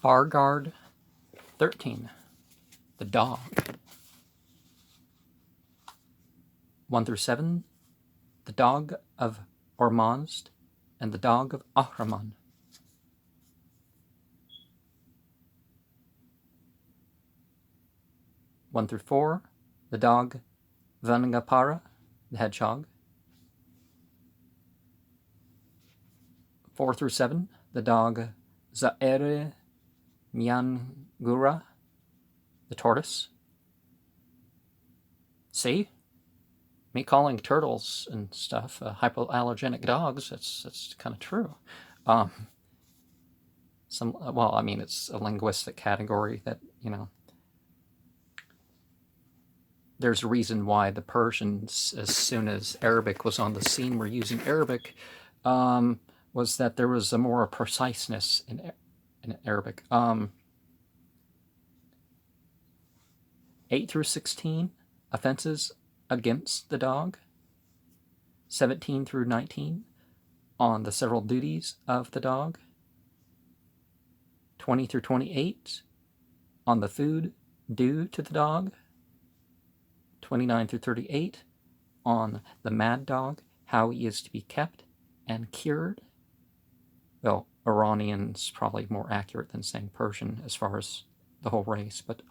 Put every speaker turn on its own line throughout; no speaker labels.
Fargard 13, the dog. 1 through 7, the dog of Ormazd and the dog of Ahriman. 1 through 4, the dog Vangapara, the hedgehog. 4 through 7, the dog Zaere Nyangura, the tortoise. See? Me calling turtles and stuff hypoallergenic dogs, that's kind of true. Well, I mean, it's a linguistic category that, there's a reason why the Persians, as soon as Arabic was on the scene, were using Arabic, was that there was a more preciseness in Arabic. 8 through 16, offenses against the dog. 17 through 19, on the several duties of the dog. 20 through 28, on the food due to the dog. 29 through 38, on the mad dog, how he is to be kept and cured. Well, Iranian's probably more accurate than saying Persian as far as the whole race, but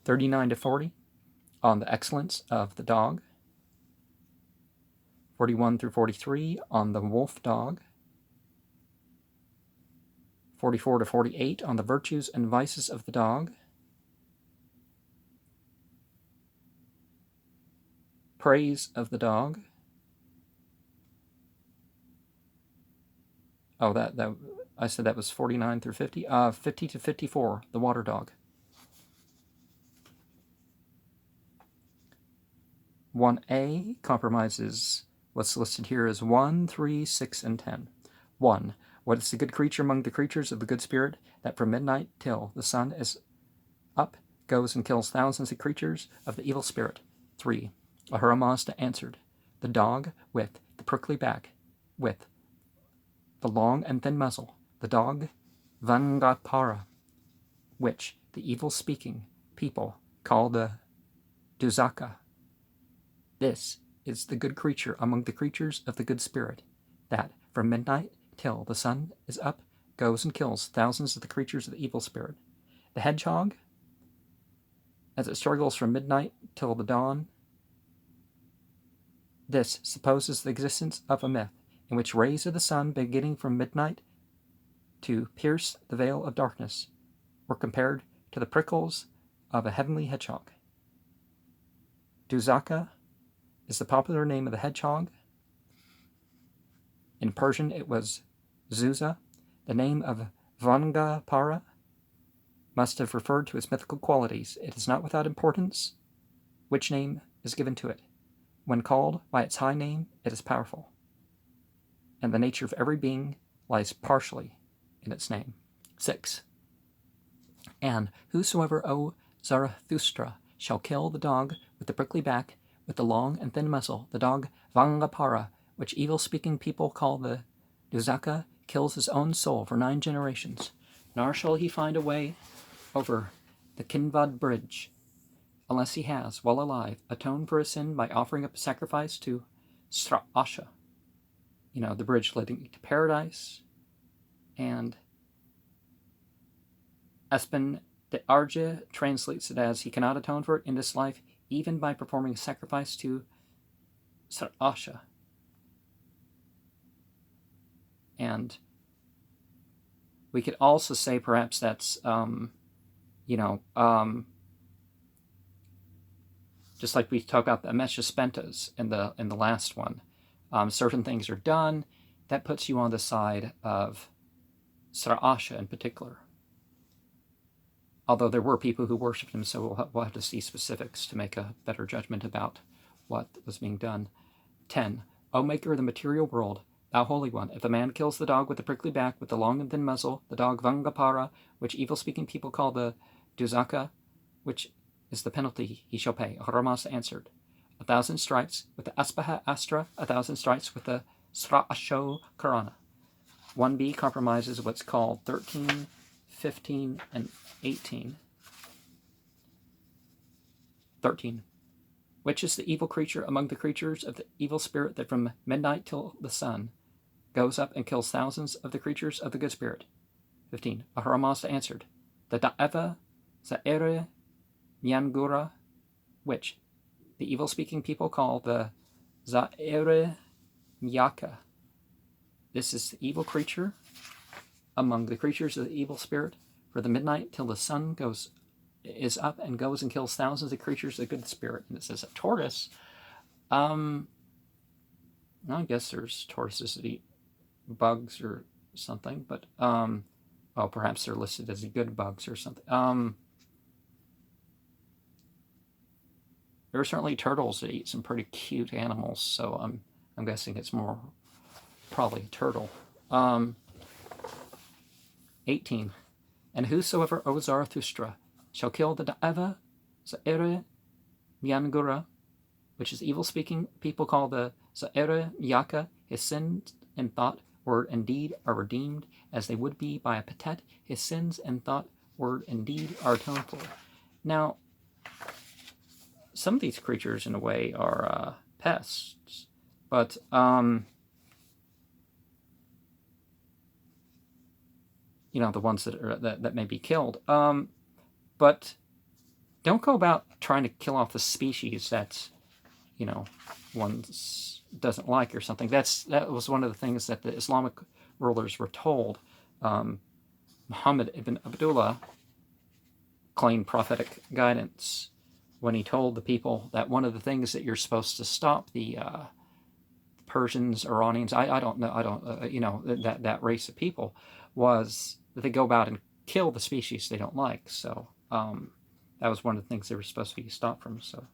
39 to 40, on the excellence of the dog. 41 through 43, on the wolf dog. 44 to 48, on the virtues and vices of the dog. Praise of the dog. Oh, that I said that was 49 through 50. 50 to 54, the water dog. 1A compromises what's listed here as 1, 3, 6, and 10. 1. What is the good creature among the creatures of the good spirit that from midnight till the sun is up goes and kills thousands of creatures of the evil spirit? 3. Ahura answered, the dog with the prickly back, with the long and thin muzzle, the dog Vangapara, which the evil-speaking people call the Duzaka. This is the good creature among the creatures of the good spirit, that from midnight till the sun is up goes and kills thousands of the creatures of the evil spirit. The hedgehog, as it struggles from midnight till the dawn, this supposes the existence of a myth in which rays of the sun beginning from midnight to pierce the veil of darkness were compared to the prickles of a heavenly hedgehog. Duzaka is the popular name of the hedgehog. In Persian, it was Zuza. The name of Vangapara must have referred to its mythical qualities. It is not without importance which name is given to it. When called by its high name, it is powerful, and the nature of every being lies partially in its name. 6. And whosoever, O Zarathustra, shall kill the dog with the prickly back, with the long and thin muzzle, the dog Vangapara, which evil-speaking people call the Duzaka, kills his own soul for 9 generations, nor shall he find a way over the Kinvad bridge, unless he has, while alive, atoned for his sin by offering up a sacrifice to Sra'asha, the bridge leading to paradise. And Espen de Arge translates it as, he cannot atone for it in this life, even by performing a sacrifice to Sra'asha. And we could also say perhaps that's, just like we talked about the Ameshaspentas in the last one. Certain things are done. That puts you on the side of Sra'asha in particular. Although there were people who worshipped him, so we'll have to see specifics to make a better judgment about what was being done. 10. O maker of the material world, thou Holy One, if a man kills the dog with the prickly back, with the long and thin muzzle, the dog Vangapara, which evil-speaking people call the Duzaka, which is the penalty he shall pay. Ahura answered, 1,000 strikes with the Aspaha Astra, 1,000 strikes with the Sra'asho Karana. 1b compromises what's called 13, 15, and 18. 13. Which is the evil creature among the creatures of the evil spirit that from midnight till the sun goes up and kills thousands of the creatures of the good spirit? 15. Ahura Mazda answered, the Da'eva Za'ere Nyangura, which the evil-speaking people call the Za'ere Myaka. This is the evil creature among the creatures of the evil spirit for the midnight till the sun is up and goes and kills thousands of creatures of the good spirit. And it says a tortoise. I guess there's tortoises that eat bugs or something, but well, perhaps they're listed as good bugs or something. There are certainly turtles that eat some pretty cute animals, so I'm guessing it's more probably turtle. 18. And whosoever, O Zarathustra, shall kill the Da'eva Za'ere Myangura, which is evil-speaking people call the Za'ere Myaka, his sins in thought, word, and deed are redeemed as they would be by a patet. His sins in thought, word, and deed are atoned for. Now, some of these creatures, in a way, are pests, but you know, the ones that may be killed. But don't go about trying to kill off the species that, you know, one doesn't like or something. That was one of the things that the Islamic rulers were told. Muhammad ibn Abdullah claimed prophetic guidance when he told the people that one of the things that you're supposed to stop the Persians, Iranians, I don't know, you know, that race of people, was that they go about and kill the species they don't like. So that was one of the things they were supposed to be stopped from. So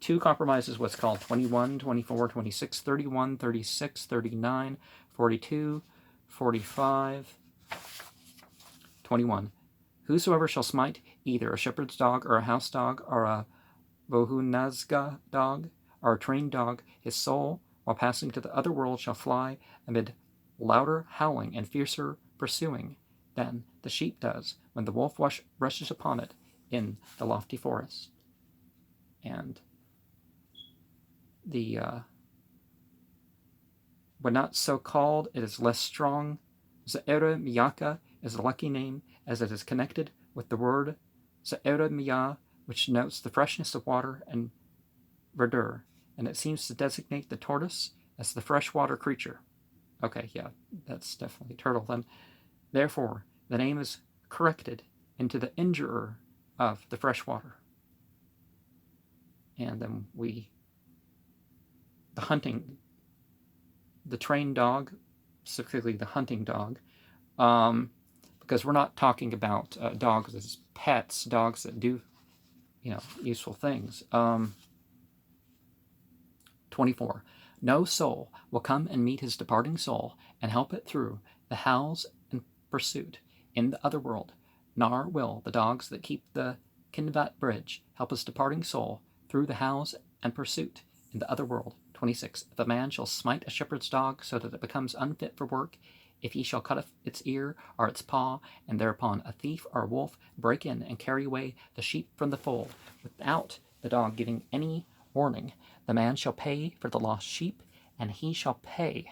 2 compromises what's called 21, 24, 26, 31, 36, 39, 42, 45, 21. Whosoever shall smite either a shepherd's dog or a house dog or a bohunazga dog or a trained dog, his soul, while passing to the other world, shall fly amid louder howling and fiercer pursuing than the sheep does when the wolf rushes upon it in the lofty forest. And the when not so called, it is less strong. Za'ere Miyaka is a lucky name, as it is connected with the word Za'ere Miyah, which denotes the freshness of water and verdure, and it seems to designate the tortoise as the freshwater creature. Okay, yeah, that's definitely turtle then. Therefore, the name is corrected into the injurer of the freshwater. And then the trained dog, specifically the hunting dog, because we're not talking about dogs as pets, dogs that do, you know, useful things. 24. No soul will come and meet his departing soul and help it through the howls and pursuit in the other world, nor will the dogs that keep the Kinvat bridge help his departing soul through the howls and pursuit in the other world. 26. If a man shall smite a shepherd's dog so that it becomes unfit for work, if he shall cut off its ear or its paw, and thereupon a thief or a wolf break in and carry away the sheep from the fold, without the dog giving any warning, the man shall pay for the lost sheep, and he shall pay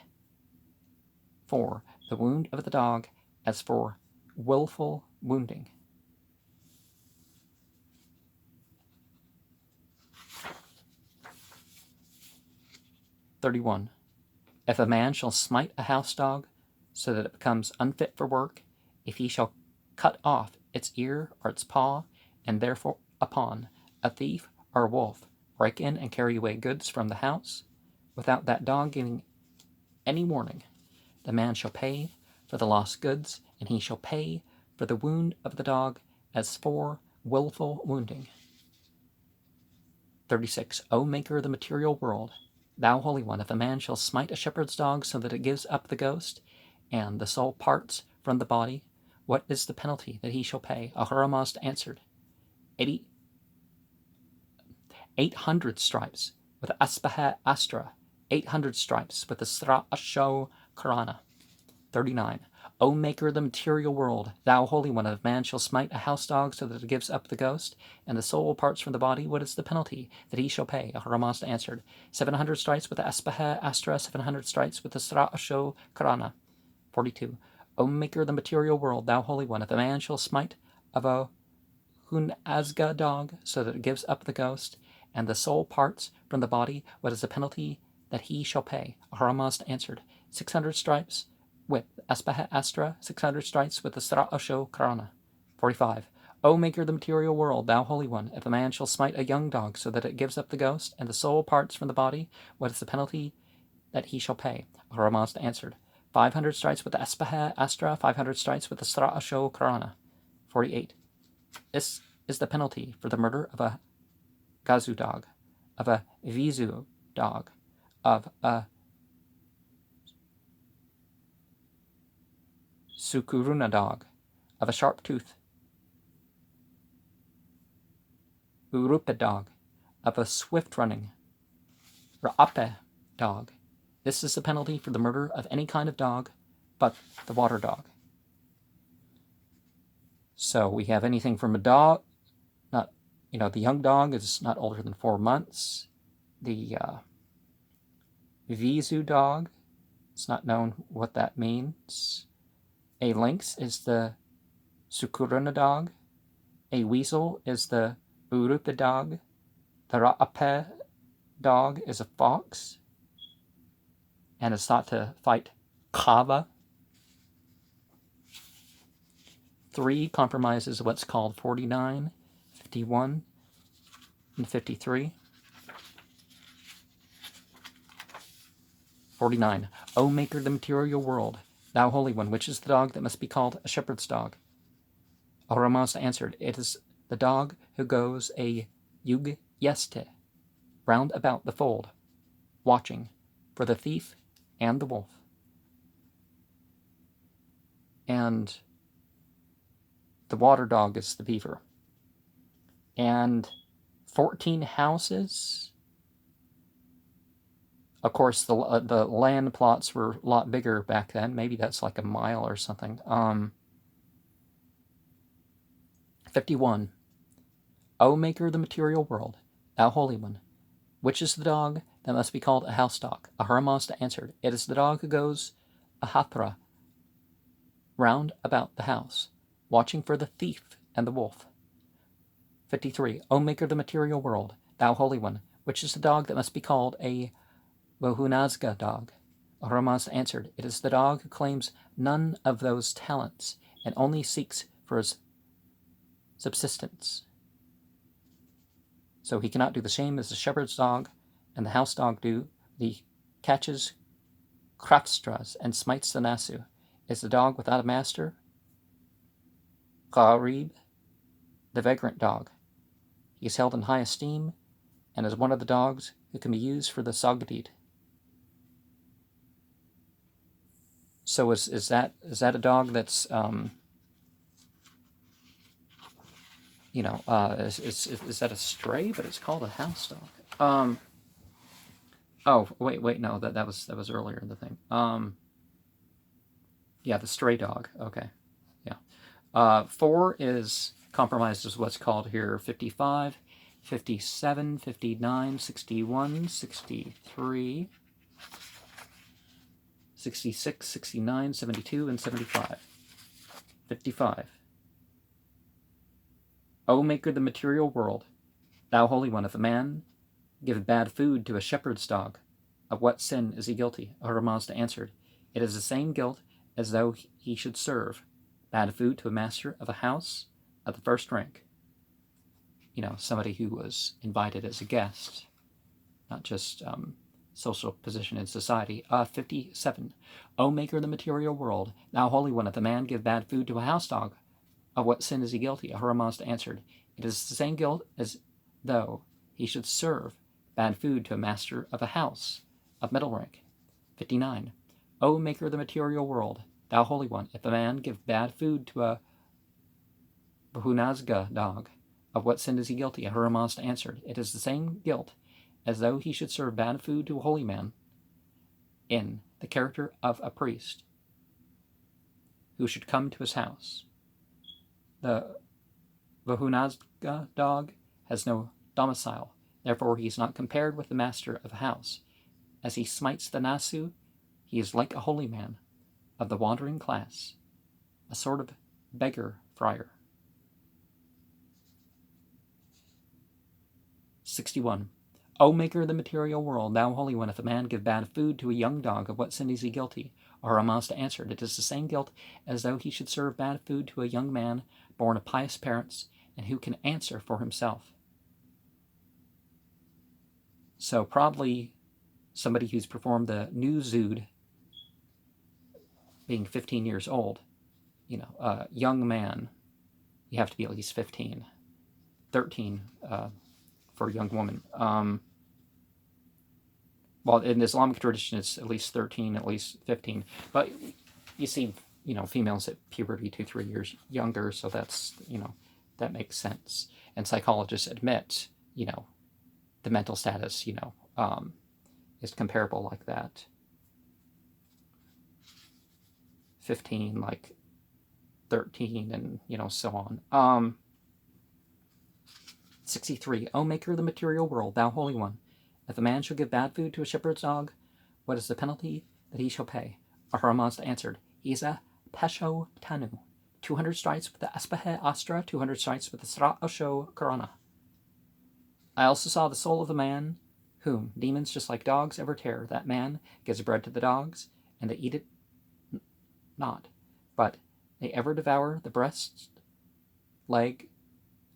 for the wound of the dog as for willful wounding. (31) If a man shall smite a house dog so that it becomes unfit for work, if he shall cut off its ear or its paw, and therefore upon a thief or a wolf break in and carry away goods from the house, without that dog giving any warning, the man shall pay for the lost goods, and he shall pay for the wound of the dog as for willful wounding. 36. O maker of the material world, thou Holy One, if a man shall smite a shepherd's dog so that it gives up the ghost, and the soul parts from the body, what is the penalty that he shall pay? Ahura Mazda answered, 800 stripes with Aspaha Astra, 800 stripes with the Sra Asho Karana. 39. O maker of the material world, thou holy one, if man shall smite a house dog so that it gives up the ghost, and the soul parts from the body, what is the penalty that he shall pay? Ahura Mazda answered, 700 stripes with the Aspaha Astra, 700 stripes with the Sra Asho Karana. 42. O maker of the material world, thou holy one, if a man shall smite of a Hunazga dog so that it gives up the ghost, and the soul parts from the body, what is the penalty that he shall pay? Ahura Mazda answered, 600 stripes with Aspaha Astra, 600 stripes with the Sra Asho Karana. 45. O maker of the material world, thou holy one, if a man shall smite a young dog so that it gives up the ghost, and the soul parts from the body, what is the penalty that he shall pay? Ahura Mazda answered, 500 stripes with the Aspaha Astra, 500 stripes with the Sra Asho Karana. 48. This is the penalty for the murder of a Gazu dog, of a Vizu dog, of a Sukuruna dog, of a sharp-toothed Urupa dog, of a swift-running Ra'ape dog. This is the penalty for the murder of any kind of dog but the water dog. So we have anything from a dog, the young dog is not older than 4 months. The Vizu dog, it's not known what that means. A lynx is the Sukuruna dog. A weasel is the Urupa dog. The Ra'ape dog is a fox and is thought to fight Kava. 3 compromises what's called 49, 51, and 53. 49. O maker of the material world, thou holy one, which is the dog that must be called a shepherd's dog? Ahura Mazda answered, it is the dog who goes a yug yeste, round about the fold, watching for the thief and the wolf. And the water dog is the beaver. And 14 houses. Of course, the land plots were a lot bigger back then. Maybe that's like a mile or something. 51. O maker of the material world, thou holy one, which is the dog that must be called a house dog? Ahura Mazda answered, it is the dog who goes a hathra, round about the house, watching for the thief and the wolf. 53. O maker of the material world, thou holy one, which is the dog that must be called a Wohunazga dog? Ahura Mazda answered, it is the dog who claims none of those talents and only seeks for his subsistence. So he cannot do the same as the shepherd's dog and the house dog do. The catches krafstras and smites the nasu. Is the dog without a master? Gharib, the vagrant dog. He is held in high esteem and is one of the dogs who can be used for the Sagdid. So is that a dog that's is that a stray? But it's called a house dog. Oh wait, no, that was earlier in the thing. Yeah, the stray dog. Okay, yeah. 4 is compromised as what's called here 55, 57, 59, 61, 63, 66, 69, 72, and 75. 55. O maker of the material world, thou holy one, if a man give bad food to a shepherd's dog, of what sin is he guilty? Ahura Mazda answered, it is the same guilt as though he should serve bad food to a master of a house of the first rank. Somebody who was invited as a guest, not just social position in society. 57. O maker of the material world, thou holy one, if a man give bad food to a house dog, of what sin is he guilty? Ahura Mazda answered, it is the same guilt as though he should serve bad food to a master of a house of middle rank. 59. O maker of the material world, thou holy one, if a man give bad food to a Bahunazga dog, of what sin is he guilty? Ahura Mazda answered, it is the same guilt as though he should serve bad food to a holy man in the character of a priest. who should come to his house. The Vahunazga dog has no domicile, therefore he is not compared with the master of a house. As he smites the Nasu, he is like a holy man of the wandering class, a sort of beggar friar. 61. O maker of the material world, thou holy one, if a man give bad food to a young dog, of what sin is he guilty? Ahura Mazda answered, it is the same guilt as though he should serve bad food to a young man born of pious parents, and who can answer for himself. So probably somebody who's performed the Nuzud, being 15 years old, a young man, you have to be at least 15. 13 for a young woman. Well, in the Islamic tradition, it's at least 13, at least 15. But you see, females at puberty 2-3 years younger, so that's, that makes sense. And psychologists admit, the mental status, is comparable like that. 15, like 13, and, so on. 63. O maker of the material world, thou holy one, if a man shall give bad food to a shepherd's dog, what is the penalty that he shall pay? Ahura Mazda answered, he is a pesho tanu, 200 stripes with the aspahe astra, 200 stripes with the sra osho karana. I also saw the soul of a man whom demons just like dogs ever tear. That man gives bread to the dogs, and they eat it not, but they ever devour the breast, leg,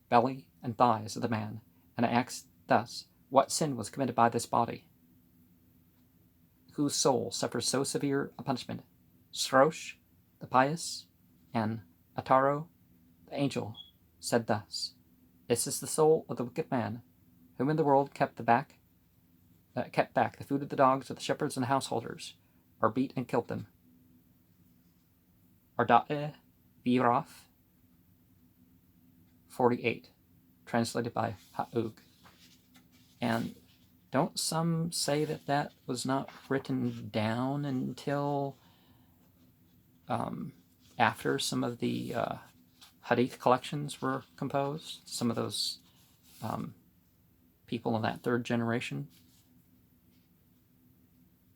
belly, and thighs of the man. And I asked thus, what sin was committed by this body, whose soul suffers so severe a punishment? Srosh, the pious, and Ataro, the angel, said thus, this is the soul of the wicked man, whom in the world kept back the food of the dogs of the shepherds and householders, or beat and killed them. Arda'e Viraf 48, translated by Ha'ug. And don't some say that was not written down until after some of the hadith collections were composed? Some of those people in that third generation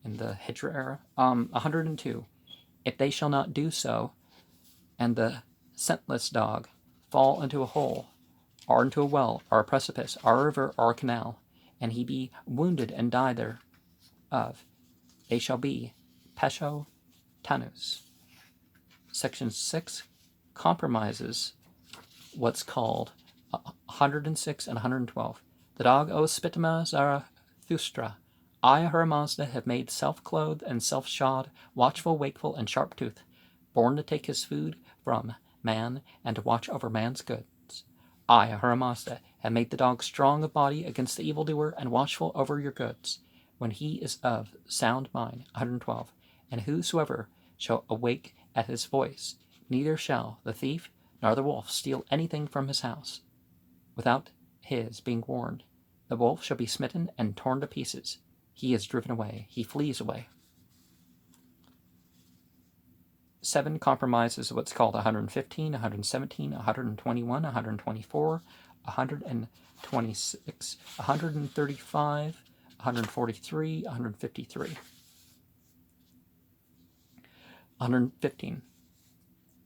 in the Hijra era. 102. If they shall not do so, and the scentless dog fall into a hole, or into a well, or a precipice, or a river, or a canal, and he be wounded and die thereof, they shall be pesho tanus. Section 6 compromises what's called 106 and 112. The dog O Spitama Zarathustra, I, Ahura Mazda, have made self-clothed and self-shod, watchful, wakeful, and sharp-toothed, born to take his food from man and to watch over man's goods. I, Ahura Mazda, have made the dog strong of body against the evildoer and watchful over your goods, when he is of sound mind. 112. And whosoever shall awake at his voice, neither shall the thief nor the wolf steal anything from his house, without his being warned. The wolf shall be smitten and torn to pieces. He is driven away. He flees away. 7 compromises what's called 115, 117, 121, 124, 126, 135, 143, 153. 115.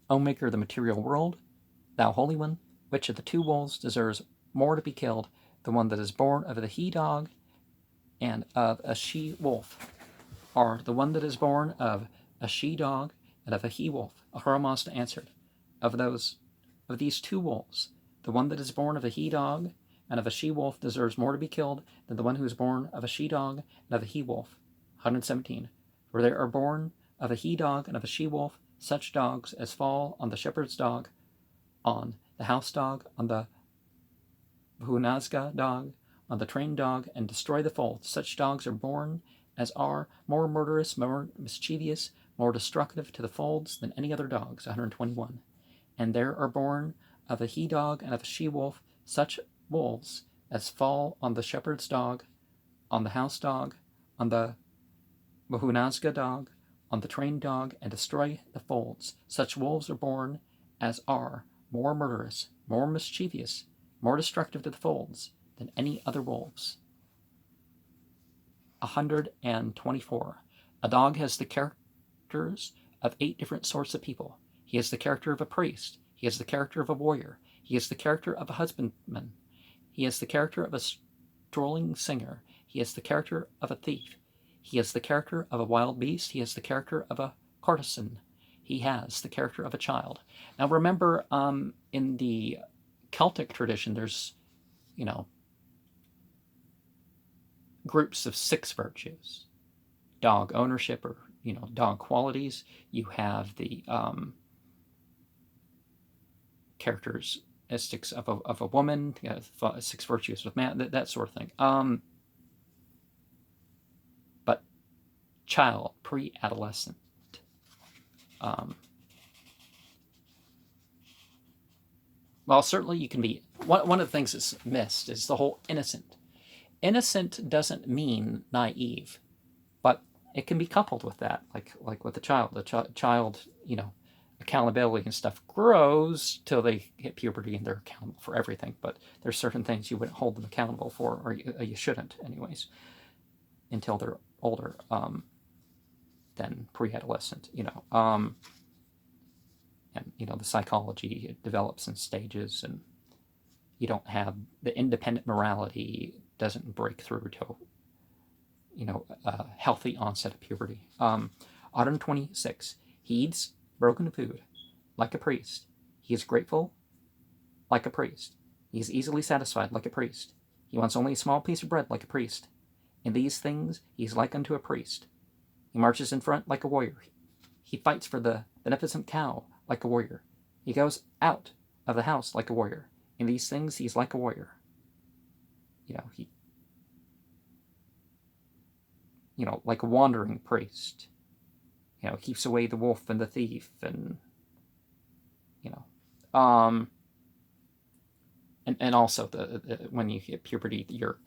O maker of the material world, thou holy one, which of the two wolves deserves more to be killed, the one that is born of the he-dog and of a she-wolf, or the one that is born of a she-dog and of a he-wolf? Ahura Mazda answered, of these two wolves, the one that is born of a he-dog and of a she-wolf deserves more to be killed than the one who is born of a she-dog and of a he-wolf. 117. For there are born of a he-dog and of a she-wolf such dogs as fall on the shepherd's dog, on the house dog, on the Vahunazga dog, on the trained dog, and destroy the fold. Such dogs are born as are more murderous, more mischievous, more destructive to the folds than any other dogs. 121. And there are born of a he-dog and of a she-wolf such wolves as fall on the shepherd's dog, on the house dog, on the Vahunazga dog, on the trained dog and destroy the folds. Such wolves are born as are more murderous, more mischievous, more destructive to the folds than any other wolves. 124. A dog has the characters of 8 different sorts of people. He has the character of a priest. He has the character of a warrior. He has the character of a husbandman. He has the character of a strolling singer. He has the character of a thief. He has the character of a wild beast. He has the character of a courtesan. He has the character of a child. Now remember, in the Celtic tradition, there's, groups of 6 virtues. Dog ownership, or, dog qualities. You have the characteristics of a woman, 6 virtues of man, that sort of thing. But child, pre-adolescent, well, certainly you can be, one of the things that's missed is the whole innocent. Innocent doesn't mean naive, but it can be coupled with that, like with the child. The child, accountability and stuff grows till they hit puberty and they're accountable for everything. But there's certain things you wouldn't hold them accountable for, or you shouldn't, anyways, until they're older than pre-adolescent. And the psychology, it develops in stages, and you don't have the independent morality doesn't break through till a healthy onset of puberty. 126. He eats broken food like a priest. He is grateful like a priest. He is easily satisfied like a priest. He wants only a small piece of bread like a priest. In these things he is like unto a priest. He marches in front like a warrior. He fights for the beneficent cow like a warrior. He goes out of the house like a warrior. In these things he is like a warrior. Like a wandering priest. Keeps away the wolf and the thief, and and also when you hit puberty, your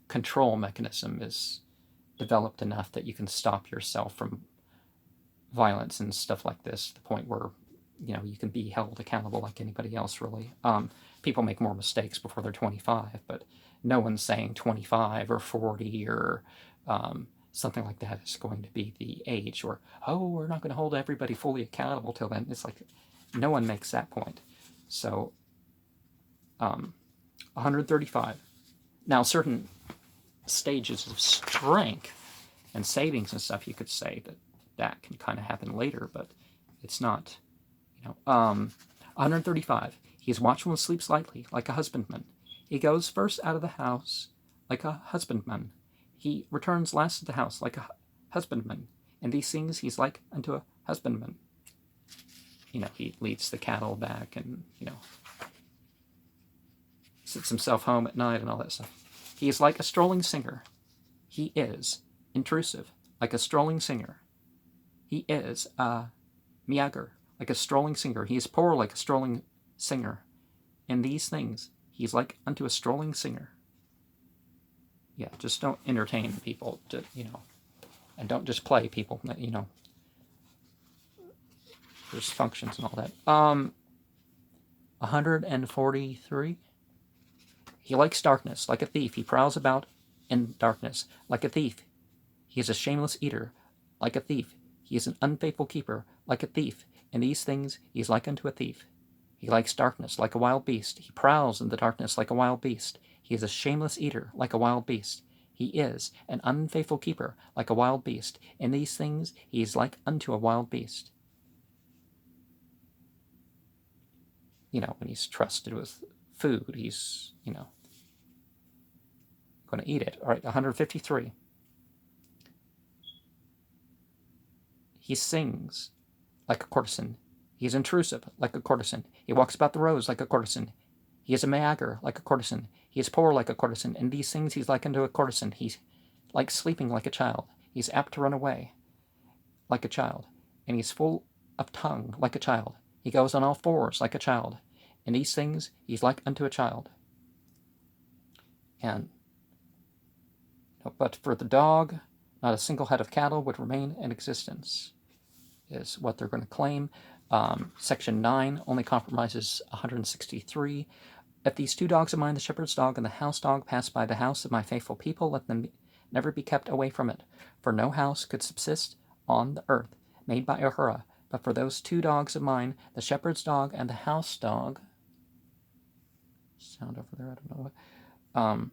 control mechanism is developed enough that you can stop yourself from violence and stuff like this, to the point where you can be held accountable like anybody else, really. People make more mistakes before they're 25, but no one's saying 25 or 40 or something like that is going to be the age, or, we're not going to hold everybody fully accountable till then. It's like, no one makes that point. So 135. Now, certain stages of strength and savings and stuff, you could say that can kind of happen later, but it's not. 135. He is watchful and sleeps lightly, like a husbandman. He goes first out of the house, like a husbandman. He returns last to the house, like a husbandman. In these things he's like unto a husbandman. He leads the cattle back, and, sits himself home at night and all that stuff. He is like a strolling singer. He is intrusive, like a strolling singer. He is a meager, like a strolling singer. He is poor, like a strolling singer. In these things he's like unto a strolling singer. Yeah, just don't entertain people, and don't just play people, There's functions and all that. 143. He likes darkness, like a thief. He prowls about in darkness, like a thief. He is a shameless eater, like a thief. He is an unfaithful keeper, like a thief. In these things he is like unto a thief. He likes darkness, like a wild beast. He prowls in the darkness like a wild beast. He is a shameless eater, like a wild beast. He is an unfaithful keeper, like a wild beast. In these things he is like unto a wild beast. When he's trusted with food, he's, going to eat it. All right, 153. He sings like a courtesan. He is intrusive, like a courtesan. He walks about the roads like a courtesan. He is a meager, like a courtesan. He is poor, like a courtesan. In these things he's like unto a courtesan. He's like sleeping like a child. He's apt to run away, like a child. And he's full of tongue, like a child. He goes on all fours, like a child. In these things he's like unto a child. And but for the dog Not a single head of cattle would remain in existence, is what they're going to claim. Section 9 only compromises 163. If these two dogs of mine, the shepherd's dog and the house dog, pass by the house of my faithful people, let them never be kept away from it. For no house could subsist on the earth, made by Ahura, but for those two dogs of mine, the shepherd's dog and the house dog. Sound over there, I don't know what.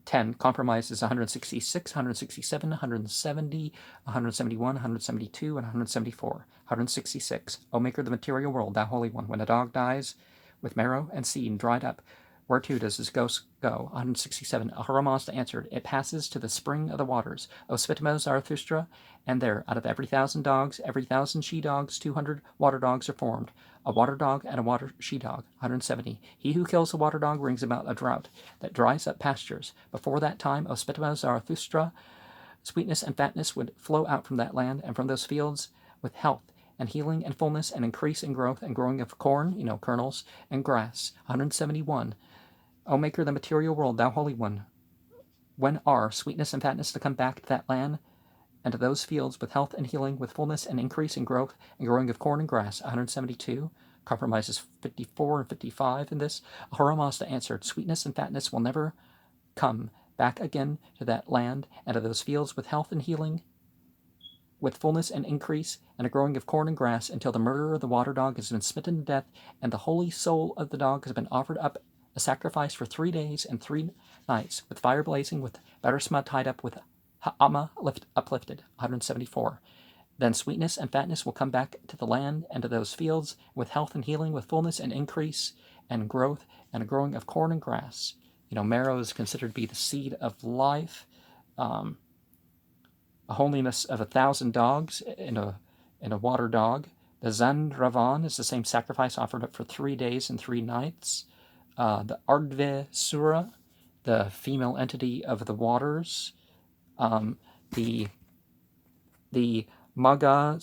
10 compromises 166, 167, 170, 171, 172, and 174. 166. O Maker of the material world, thou Holy One, when a dog dies with marrow and seed dried up, whereto does his ghost go? 167. Ahura Mazda answered, it passes to the spring of the waters, O Spitamo Zarathustra, and there, out of every 1,000 dogs, every 1,000 she-dogs, 200 water dogs are formed. A water dog and a water she-dog. 170. He who kills a water dog brings about a drought that dries up pastures. Before that time, O Spitamo Zarathustra, sweetness and fatness would flow out from that land and from those fields with health and healing and fullness and increase in growth and growing of corn, kernels, and grass. 171. O Maker of the material world, thou Holy One, when are sweetness and fatness to come back to that land and to those fields with health and healing, with fullness and increase in growth and growing of corn and grass? 172. Compromises 54 and 55 in this. Ahura Mazda answered, sweetness and fatness will never come back again to that land and to those fields with health and healing, with fullness and increase, and a growing of corn and grass, until the murderer of the water dog has been smitten to death, and the holy soul of the dog has been offered up a sacrifice for 3 days and 3 nights, with fire blazing, with batersma tied up, with ha'ama uplifted. 174. Then sweetness and fatness will come back to the land and to those fields, with health and healing, with fullness and increase, and growth, and a growing of corn and grass. Marrow is considered to be the seed of life. A holiness of 1,000 dogs in a water dog. The Zandravan is the same sacrifice offered up for 3 days and 3 nights. The Ardve Sura, the female entity of the waters. The Maga